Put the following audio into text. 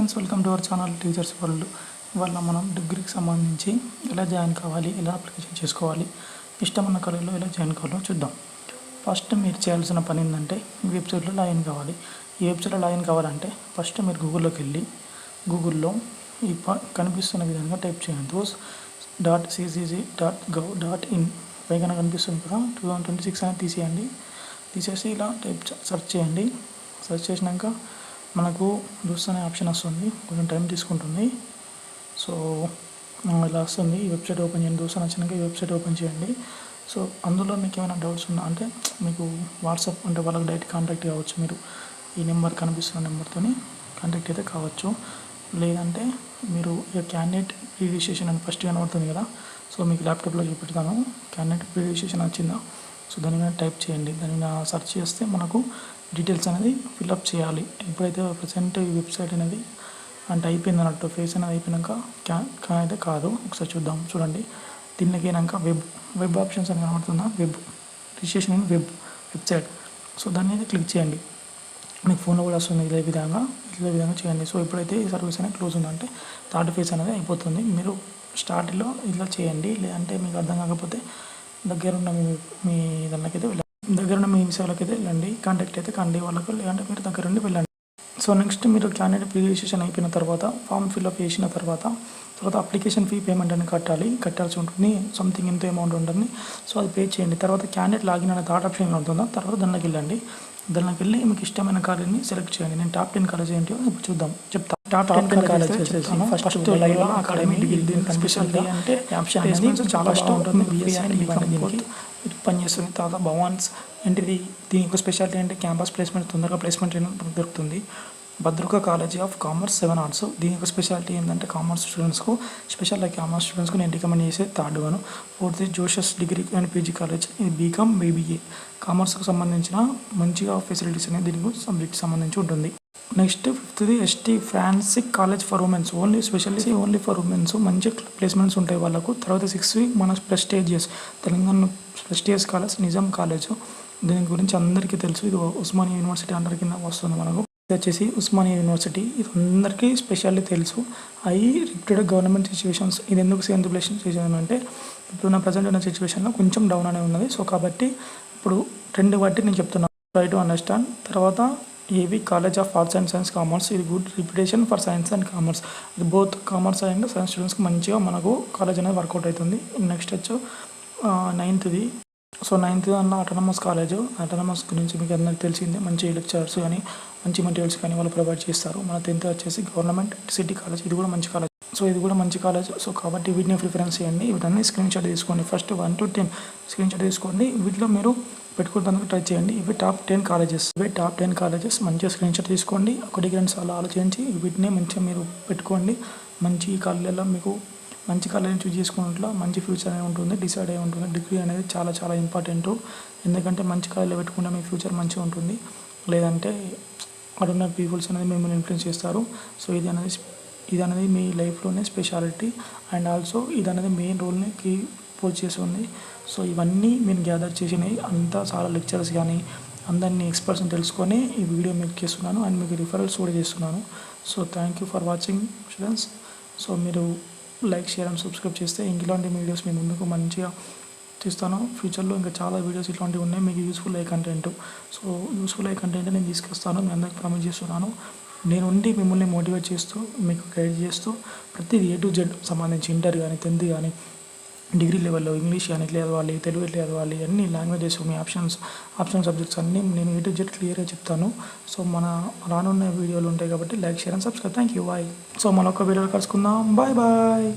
Friends, welcome to our channel teachers world. ఇవాళ మనం డిగ్రీకి సంబంధించి ఎలా జాయిన్ కావాలి, ఎలా అప్లికేషన్ చేసుకోవాలి, ఇష్టమున్న కాలేజీలో ఎలా జాయిన్ కావాలో చూద్దాం. ఫస్ట్ మీరు చేయాల్సిన పని ఏంటంటే ఈ వెబ్సైట్లో లాగిన్ కావాలి. ఈ వెబ్సైట్లో లాగిన్ కావాలంటే ఫస్ట్ మీరు గూగుల్లోకి వెళ్ళి గూగుల్లో ఈ కనిపిస్తున్న విధంగా టైప్ చేయండి. those.ccc.gov.in పైన కనిపిస్తుంది కదా, 2026 అనేది తీసేసి ఇలా సెర్చ్ చేయండి. సెర్చ్ చేసినాక మనకు దోస్ అనే ఆప్షన్ వస్తుంది, కొంచెం టైం తీసుకుంటుంది. సో ఇలా వస్తుంది. ఈ వెబ్సైట్ ఓపెన్ చేయండి. దోస్ అని వచ్చినాక ఈ వెబ్సైట్ ఓపెన్ చేయండి. సో అందులో మీకు ఏమైనా డౌట్స్ ఉన్నా అంటే మీకు వాట్సాప్ అంటే వాళ్ళకి డైరెక్ట్ కాంటాక్ట్ కావచ్చు. మీరు ఈ నెంబర్ కనిపిస్తున్న నెంబర్తో కాంటాక్ట్ అయితే కావచ్చు. లేదంటే మీరు క్యాండిడేట్ ప్రీ రిజిస్ట్రేషన్ అని ఫస్ట్ కనబడుతుంది కదా, సో మీకు ల్యాప్టాప్లో చూపెడతాను. క్యాండిడేట్ ప్రీ రిజిస్ట్రేషన్ వచ్చిందా, సో దాని మీద టైప్ చేయండి. దాని మీద సెర్చ్ చేస్తే మనకు డీటెయిల్స్ అనేది ఫిల్అప్ చేయాలి. ఎప్పుడైతే ప్రజెంట్ ఈ వెబ్సైట్ అనేది అంటే అయిపోయింది అన్నట్టు, ఫేస్ అనేది అయిపోయినాక క్యాన్ అయితే కాదు. ఒకసారి చూడండి. దీనికి అయినాక వెబ్ ఆప్షన్స్ అని కనబడుతుందా, web registration in website. So దాన్ని అయితే క్లిక్ చేయండి. మీకు ఫోన్లో కూడా వస్తుంది. ఇదే విధంగా చేయండి. సో ఎప్పుడైతే ఈ సర్వీస్ అనేది క్లోజ్ ఉందంటే థర్డ్ ఫేజ్ అనేది అయిపోతుంది. మీరు స్టార్ట్లో ఇలా చేయండి. లేదంటే మీకు అర్థం కాకపోతే దగ్గరున్న మీ దానికైతే దగ్గరున్న మీ సేవలకైతే వెళ్ళండి, కాంటాక్ట్ అయితే కండి వాళ్ళకు, లేదంటే మీరు దగ్గరుండి వెళ్ళండి. సో నెక్స్ట్ మీరు క్యాండిడేట్ ప్రీ రిజిస్ట్రేషన్ అయిపోయిన తర్వాత ఫామ్ ఫిల్అప్ చేసిన తర్వాత అప్లికేషన్ ఫీ పేమెంట్ అని కట్టాల్సి ఉంటుంది. సంథింగ్ ఎంతో అమౌంట్ ఉంటుంది. సో అది పే చేయండి. తర్వాత క్యాండిడేట్ లాగిన్ అనే థర్డ్ ఆప్షన్ ఉంటుందా, తర్వాత దానిలోకి వెళ్ళండి. దానిలోకి వెళ్ళి మీకు ఇష్టమైన కాలేజీని సెలెక్ట్ చేయండి. నేను టాప్ 10 కాలేజ్ ఏంటో ఇప్పుడు చెప్తాను. టాప్ 10 కాలేజ్ వచ్చేసి ఫస్ట్ లైవ్లా అకాడమీ డిగ్రీ. దీనికి స్పెషాలిటీ అంటే ఆప్షన్ అనేది చాలా బాగుంటుంది. బీఎస్సీ అండ్ బీకామ్ దీనికి పనిచేస్తుంది. తర్వాత భవాన్స్ ఏంటిది, దీని యొక్క స్పెషాలిటీ అంటే క్యాంపస్ ప్లేస్మెంట్, తొందరగా ప్లేస్మెంట్ దొరుకుతుంది. Bhadruka college of commerce 7 arts. దీని యొక్క స్పెషాలిటీ ఏంటంటే కామర్స్ స్టూడెంట్స్కు నేను రికమెండ్ చేసే థర్డ్ వన్. ఫోర్త్ జోషస్ డిగ్రీ అండ్ పీజీ కాలేజ్, ఇది బీకామ్ బీబీఏ కామర్స్కు సంబంధించిన మంచిగా ఫెసిలిటీస్ అనేది దీనికి సబ్జెక్ట్కి సంబంధించి ఉంటుంది. నెక్స్ట్ ఫిఫ్త్ది ST Francis college for women's, only for women's, మంచి ప్లేస్మెంట్స్ ఉంటాయి వాళ్ళకు. తర్వాత 6th మన prestigious Telangana prestigious college Nizam college. దీని గురించి అందరికీ తెలుసు. ఇది ఉస్మానియా యూనివర్సిటీ అండర్ కింద వస్తుంది మనకు. ఇది వచ్చేసి ఉస్మానియా యూనివర్సిటీ. ఇది అందరికీ స్పెషాలిటీ తెలుసు. Reputed government situations. ఇది ఎందుకు సెవెంత్ ప్లేస్ చేసాను అంటే ఇప్పుడున్న ప్రజెంట్ ఉన్న సిచ్యువేషన్లో కొంచెం డౌన్ అనే ఉన్నది. సో కాబట్టి ఇప్పుడు ట్రెండ్ బట్టి నేను చెప్తున్నాను, ట్రై టు అండర్స్టాండ్. తర్వాత AV college of arts and science commerce, ఇది good reputation for science and commerce. ఇది బోత్ కామర్స్ అండ్ సైన్స్ స్టూడెంట్స్కి మంచిగా మనకు కాలేజ్ అనేది వర్కౌట్ అవుతుంది. నెక్స్ట్ వచ్చి 9th. సో 9th అన్న ఆటోనమస్ కాలేజ్. ఆటోనమస్ గురించి మీకు అందరికీ తెలిసిందే. మంచి లెక్చరర్స్ కానీ మంచి మెటీరియల్స్ కానీ వాళ్ళు ప్రొవైడ్ చేస్తారు. మన 10th వచ్చేసి గవర్నమెంట్ సిటీ కాలేజ్. ఇది కూడా మంచి కాలేజ్. సో కాబట్టి వీటిని ప్రిఫరెన్స్ చేయండి. వీటన్ని స్క్రీన్ షాట్ తీసుకోండి. ఫస్ట్ 1 to 10 స్క్రీన్ షాట్ తీసుకోండి. వీటిలో మీరు పెట్టుకోవడానికి ట్రై చేయండి. ఇవి టాప్ 10 కాలేజెస్. మంచిగా స్క్రీన్ షాట్ తీసుకోండి. ఒకటికి 2 సార్లు ఆలోచించి వీటిని మంచిగా మీరు పెట్టుకోండి. మంచి కాలేజీలో మీకు మంచి కాలేజీని చూస్ చేసుకున్నట్లు మంచి ఫ్యూచర్ అనేది ఉంటుంది, డిసైడ్ అయి ఉంటుంది. డిగ్రీ అనేది చాలా చాలా ఇంపార్టెంట్. ఎందుకంటే మంచి కాలేజీలో పెట్టుకుంటే మీ ఫ్యూచర్ మంచిగా ఉంటుంది. లేదంటే అడున్న పీపుల్స్ అనేది మిమ్మల్ని ఇన్ఫ్లుయెన్స్ చేస్తారు. సో ఇది అనేది మీ లైఫ్లోనే స్పెషాలిటీ అండ్ ఆల్సో ఇది అనేది మెయిన్ రోల్ని పోస్ట్ చేస్తుంది. సో ఇవన్నీ నేను గ్యాదర్ చేసినవి అంతా చాలా లెక్చరర్స్ కానీ అందరినీ ఎక్స్పర్ట్స్ని తెలుసుకొని ఈ వీడియో మీకు చేస్తున్నాను అండ్ మీకు రిఫరల్స్ కూడా చేస్తున్నాను. So thank you for watching students. So మీరు లైక్, షేర్ అండ్ సబ్స్క్రైబ్ చేస్తే ఇలాంటి వీడియోస్ మీ ముందుకు మంచిగా తీస్తాను. ఫ్యూచర్లో ఇంకా చాలా వీడియోస్ ఇట్లాంటివి ఉన్నాయి మీకు యూస్ఫుల్ అయ్యే కంటెంట్. సో యూస్ఫుల్ అయ్యే కంటెంట్ నేను తీసుకొస్తాను, మీ అందరికి ప్రామిస్ చేస్తున్నాను. నేను ఉండి మిమ్మల్ని మోటివేట్ చేస్తూ మీకు గైడ్ చేస్తూ ప్రతిదీ A to Z సంబంధించి ఇంటర్ కానీ 10th కానీ డిగ్రీ లెవెల్లో ఇంగ్లీష్ కానీ ఎట్లా చదవాలి, తెలుగు ఎట్లా చదవాలి, అన్ని లాంగ్వేజెస్ మీ ఆప్షన్ సబ్జెక్ట్స్ అన్నీ నేను A to Z క్లియర్గా చెప్తాను. సో మన రానున్న వీడియోలు ఉంటాయి కాబట్టి like, share and subscribe. Thank you. Bye. So మరొక వీడియోలో కలుసుకుందాం. బాయ్.